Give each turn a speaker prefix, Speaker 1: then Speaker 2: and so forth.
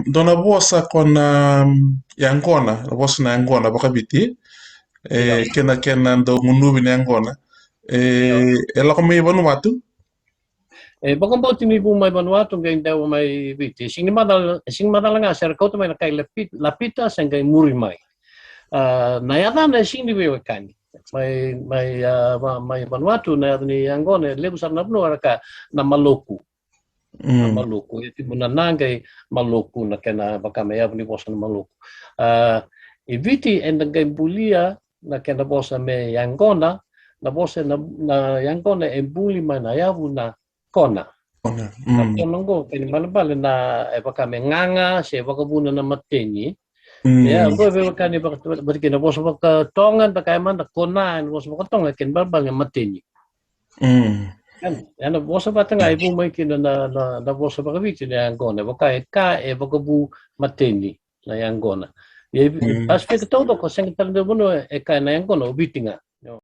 Speaker 1: Dona vosa con Yangona, la vosa na Yangona baka biti,
Speaker 2: Iya,
Speaker 1: kena ndo ngunubi na Yangona.
Speaker 2: iya.
Speaker 1: Ela ko may Vanuatu?
Speaker 2: Baka mo timi po may Vanuatu ngay daw may biti. Sing madal nga sir ko to may kay lapita sa ngay murimay. Nayata na sing ni kani. May Vanuatu na ni Angone lebu sa nabno ka na Maluku. Na
Speaker 1: Mm.
Speaker 2: Maluku. Iti mo na nangay Maluku na kena baka may ni bosa na Maluku. Uh, Ibiti and ngay bulia na kena bosa may Angona na bosa na Angona e buli man na yavu na kona.
Speaker 1: Ona.
Speaker 2: Na
Speaker 1: Mm.
Speaker 2: kona ngo kini balabala na e baka may nganga se baka buna na mateni. Ya,
Speaker 1: Mm.
Speaker 2: go be baka ni baka kina bosa baka tongan baka man na kona and bosa baka tongan kini balabala na mateni.
Speaker 1: Mm.
Speaker 2: Yan bosa bata nga ibu may kina na bosa baka biti na Angona baka e ka e baka bu mateni na Angona. Aspect todo ko sing tanda mo e ka na Angona ubiti nga.